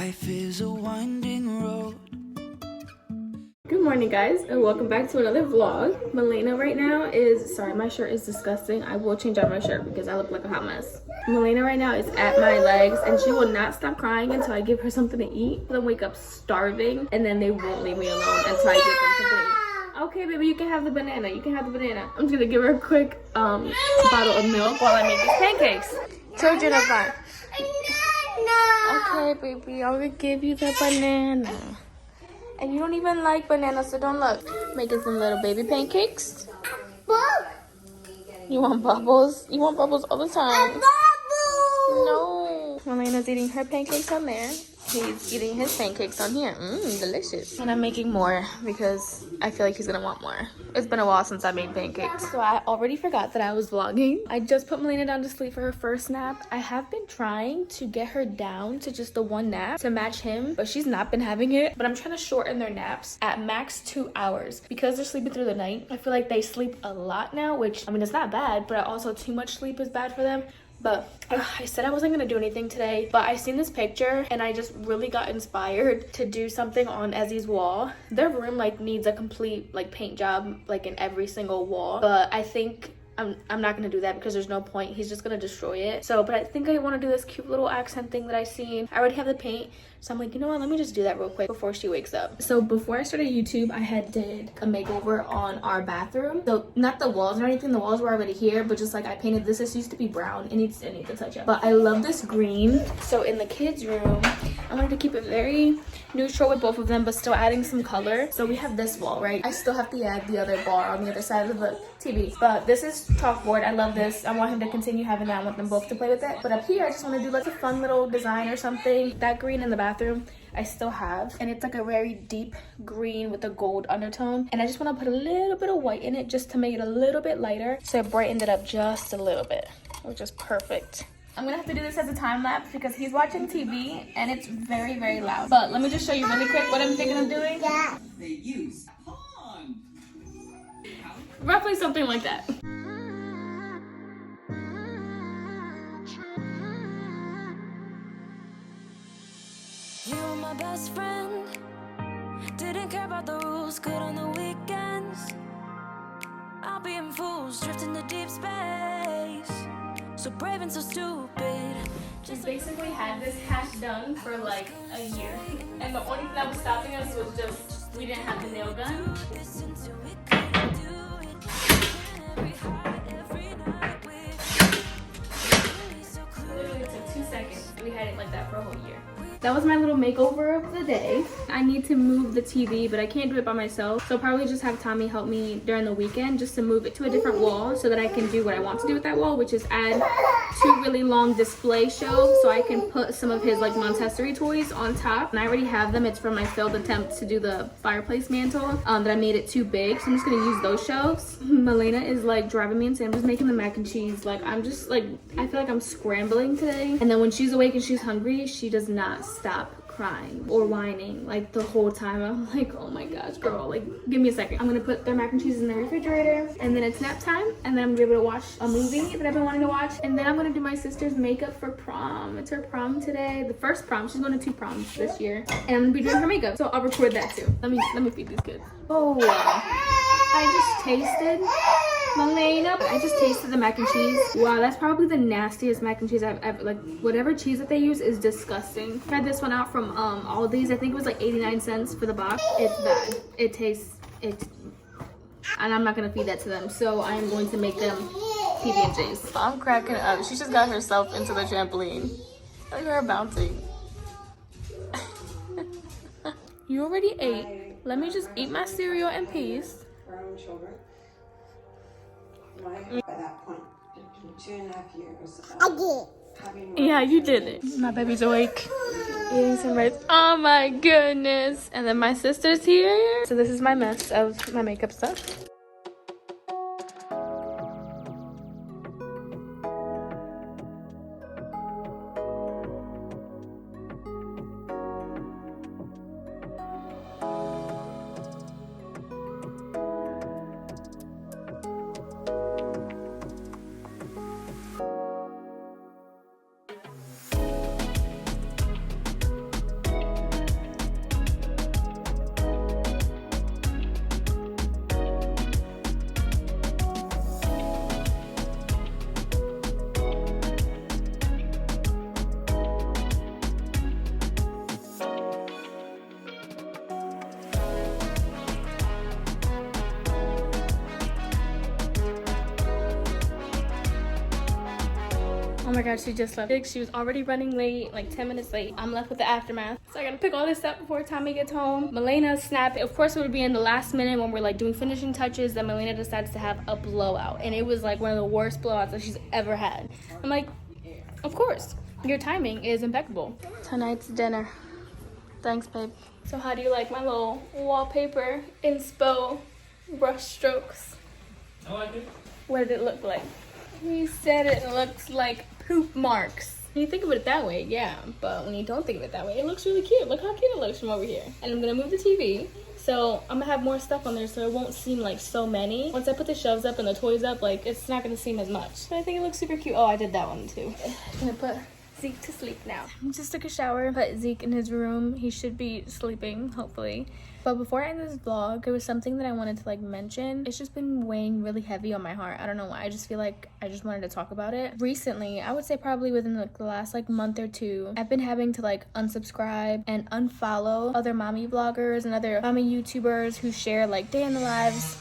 Life is a winding road. Good morning, guys, and welcome back to another vlog. Milena right now is, sorry, my shirt is disgusting. I will change out my shirt because I look like a hot mess. Milena right now is at my legs and she will not stop crying until I give her something to eat. They'll wake up starving and then they won't leave me alone until I give them something to eat. Okay, baby, you can have the banana. You can have the banana. I'm just gonna give her a quick bottle of milk while I make these pancakes. Children are fine. Okay, baby, I'm gonna give you the banana. And you don't even like bananas, so don't look. Making some little baby pancakes. You want bubbles? You want bubbles all the time. No. Melena's eating her pancakes on there. He's eating his pancakes on here. Delicious. And I'm making more because I feel like he's gonna want more. It's been a while since I made pancakes. So I already forgot that I was vlogging. I just put Melena down to sleep for her first nap. I have been trying to get her down to just the one nap to match him, but she's not been having it. But I'm trying to shorten their naps at max 2 hours because they're sleeping through the night. I feel like they sleep a lot now, which, I mean, it's not bad, but also too much sleep is bad for them. But I said I wasn't gonna do anything today, but I seen this picture and I just really got inspired to do something on Ezzy's wall. Their room like needs a complete like paint job like in every single wall, but I think I'm not gonna do that because there's no point. He's just gonna destroy it. So, but I think I want to do this cute little accent thing that I seen. I already have the paint, so I'm like, you know what? Let me just do that real quick before she wakes up. So before I started YouTube, I had did a makeover on our bathroom. So not the walls or anything. The walls were already here, but just like I painted this. This used to be brown. It needs to touch up. But I love this green. So in the kids' room, I wanted to keep it very neutral with both of them, but still adding some color. So we have this wall, right? I still have to add the other bar on the other side of the TV. But this is chalkboard. I love this. I want him to continue having that. I want them both to play with it. But up here, I just want to do like a fun little design or something. That green in the bathroom, I still have. And it's like a very deep green with a gold undertone. And I just want to put a little bit of white in it just to make it a little bit lighter. So it brightened it up just a little bit, which is perfect. I'm gonna have to do this as a time lapse because he's watching TV and it's very, very loud. But let me just show you really quick what I'm thinking of doing. Yeah. They use pond. Roughly something like that. You were my best friend. Didn't care about the rules, good on the weekends. I'll be in fools, drifting to deep space. So brave and so stupid. Just basically had this hack done for like a year. And the only thing that was stopping us was just we didn't have the nail gun. Literally took 2 seconds. We had it like that for a whole year. That was my little makeover of the day. I need to move the TV, but I can't do it by myself. So I'll probably just have Tommy help me during the weekend just to move it to a different wall so that I can do what I want to do with that wall, which is add 2 really long display shelves so I can put some of his like Montessori toys on top. And I already have them. It's from my failed attempt to do the fireplace mantle that I made it too big. So I'm just gonna use those shelves. Melena is like driving me insane. I'm just making the mac and cheese. Like I'm just like, I feel like I'm scrambling today. And then when she's awake and she's hungry, she does not stop crying or whining like the whole time. I'm like, oh my gosh, girl, like give me a second. I'm gonna put their mac and cheese in the refrigerator and then it's nap time and then I'm gonna be able to watch a movie that I've been wanting to watch, and then I'm gonna do my sister's makeup for prom. It's her prom today, the first prom. She's going to 2 proms this year, and I'm gonna be doing her makeup, so I'll record that too. Let me feed these kids. Oh, I just tasted Melena. I just tasted the mac and cheese. Wow, that's probably the nastiest mac and cheese I've ever, like whatever cheese that they use is disgusting. I had this one out from Aldi's. I think it was like 89 cents for the box. It's bad. It tastes, and I'm not gonna feed that to them. So I am going to make them PB&Js. I'm cracking up. She just got herself into the trampoline. Look at her bouncing. You already ate. Let me just eat my cereal in peace. Our own children. By that point, 2.5 years. I did. Yeah, you did it. My baby's awake. Eating some rice. Oh my goodness. And then my sister's here. So this is my mess of my makeup stuff. my god, she just left. She was already running late, like 10 minutes late. I'm left with the aftermath. So I gotta pick all this up before Tommy gets home. Milena snapped. Of course, it would be in the last minute when we're like doing finishing touches that Milena decides to have a blowout. And it was like one of the worst blowouts that she's ever had. I'm like, of course, your timing is impeccable. Tonight's dinner. Thanks, babe. So how do you like my little wallpaper inspo brush strokes? I like it. What did it look like? He said it looks like poop marks. When you think of it that way, yeah. But when you don't think of it that way, it looks really cute. Look how cute it looks from over here. And I'm gonna move the TV. So I'm gonna have more stuff on there so it won't seem like so many. Once I put the shelves up and the toys up, like it's not gonna seem as much. But I think it looks super cute. Oh, I did that one too. I'm gonna put Zeke to sleep now. I just took a shower, put Zeke in his room. He should be sleeping, hopefully. But before I end this vlog, there was something that I wanted to like mention. It's just been weighing really heavy on my heart. I don't know why. I just feel like I just wanted to talk about it. Recently, I would say probably within like the last like month or two, I've been having to like unsubscribe and unfollow other mommy vloggers and other mommy YouTubers who share like day in the lives.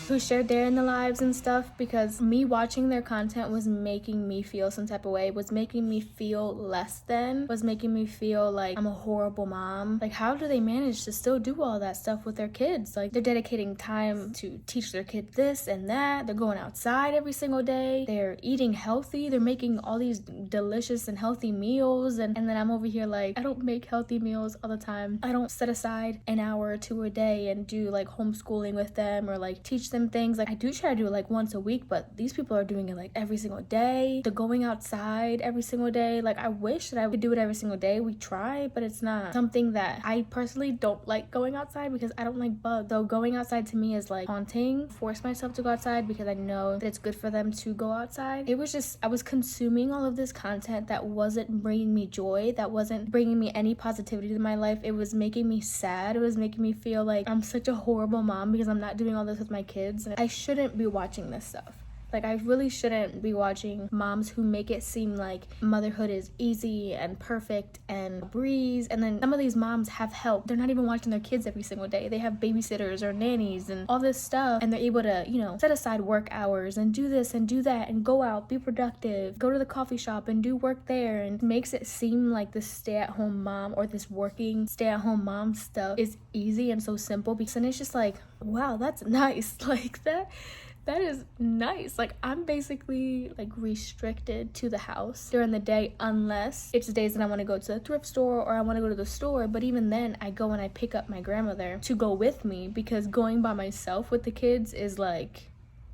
Who shared their in the lives and stuff, because me watching their content was making me feel some type of way, was making me feel less than, was making me feel like I'm a horrible mom. Like, how do they manage to still do all that stuff with their kids? Like, they're dedicating time to teach their kid this and that. They're going outside every single day. They're eating healthy. They're making all these delicious and healthy meals. And then I'm over here like, I don't make healthy meals all the time. I don't set aside an hour or two a day and do like homeschooling with them or like teach them things. Like, I do try to do it like once a week, but these people are doing it like every single day. They're going outside every single day. Like, I wish that I could do it every single day. We try, but it's not something that I personally don't like going outside because I don't like bugs. So going outside to me is like haunting. Force myself to go outside because I know that it's good for them to go outside. It was just, I was consuming all of this content that wasn't bringing me joy, that wasn't bringing me any positivity to my life. It was making me sad. It was making me feel like I'm such a horrible mom because I'm not doing all this with my kids. And I shouldn't be watching this stuff. Like, I really shouldn't be watching moms who make it seem like motherhood is easy and perfect and a breeze. And then some of these moms have help. They're not even watching their kids every single day. They have babysitters or nannies and all this stuff. And they're able to, you know, set aside work hours and do this and do that and go out, be productive, go to the coffee shop and do work there. And it makes it seem like this stay-at-home mom or this working stay-at-home mom stuff is easy and so simple. Because, and it's just like, wow, that's nice. Like, that is nice. Like, I'm basically like restricted to the house during the day unless it's days that I want to go to the thrift store or I want to go to the store. But even then, I go and I pick up my grandmother to go with me because going by myself with the kids is like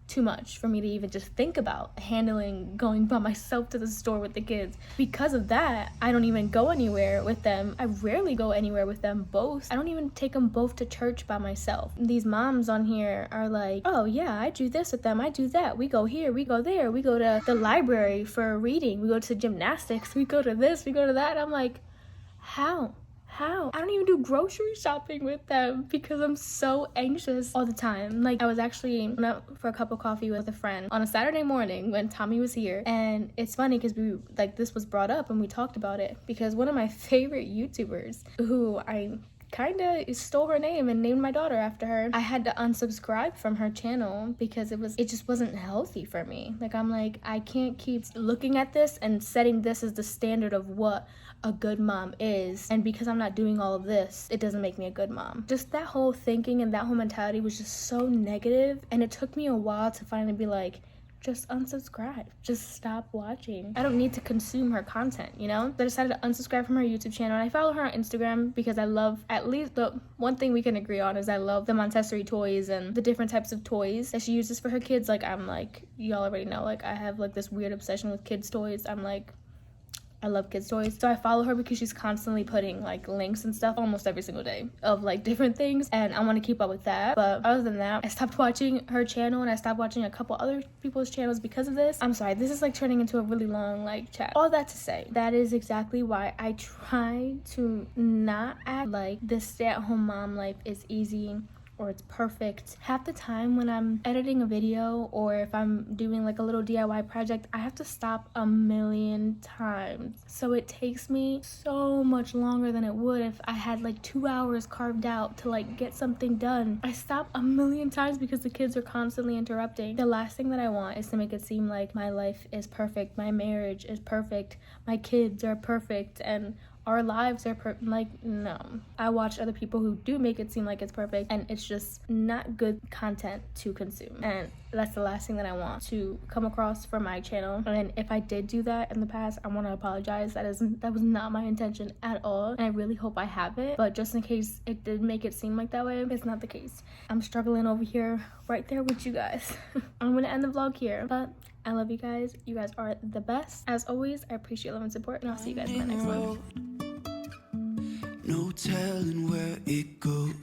too much for me to even just think about handling going by myself to the store with the kids. Because of that, I don't even go anywhere with them. I rarely go anywhere with them both. I don't even take them both to church by myself. These moms on here are like, oh yeah, I do this with them, I do that, we go here, we go there, we go to the library for reading, we go to gymnastics, we go to this, we go to that. And I'm like, how? I don't even do grocery shopping with them because I'm so anxious all the time. Like, I was actually went out for a cup of coffee with a friend on a Saturday morning when Tommy was here. And it's funny because we, like, this was brought up and we talked about it because one of my favorite YouTubers who I kind of stole her name and named my daughter after her, I had to unsubscribe from her channel because it just wasn't healthy for me. Like, I'm like, I can't keep looking at this and setting this as the standard of what a good mom is, and because I'm not doing all of this, it doesn't make me a good mom. Just that whole thinking and that whole mentality was just so negative, and it took me a while to finally be like, just unsubscribe, just stop watching. I don't need to consume her content, you know? So I decided to unsubscribe from her YouTube channel, and I follow her on Instagram because I love, at least the one thing we can agree on is I love the Montessori toys and the different types of toys that she uses for her kids. Like, I'm like, y'all already know, like, I have like this weird obsession with kids toys. I'm like, I love kids toys. So I follow her because she's constantly putting like links and stuff almost every single day of like different things, and I want to keep up with that. But other than that, I stopped watching her channel and I stopped watching a couple other people's channels because of this. I'm sorry, this is like turning into a really long like chat. All that to say, that is exactly why I try to not act like this stay-at-home mom life is easy or it's perfect. Half the time when I'm editing a video or if I'm doing like a little DIY project, I have to stop a million times. So it takes me so much longer than it would if I had like 2 hours carved out to like get something done. I stop a million times because the kids are constantly interrupting. The last thing that I want is to make it seem like my life is perfect, my marriage is perfect, my kids are perfect, and our lives are like, no. I watch other people who do make it seem like it's perfect, and it's just not good content to consume, and that's the last thing that I want to come across for my channel. And if I did do that in the past, I want to apologize. That was not my intention at all, and I really hope I haven't, but just in case it did make it seem like that way, it's not the case. I'm struggling over here right there with you guys. I'm gonna end the vlog here, but I love you guys. You guys are the best. As always, I appreciate love and support, and I'll see you guys in my next one. No telling where it goes.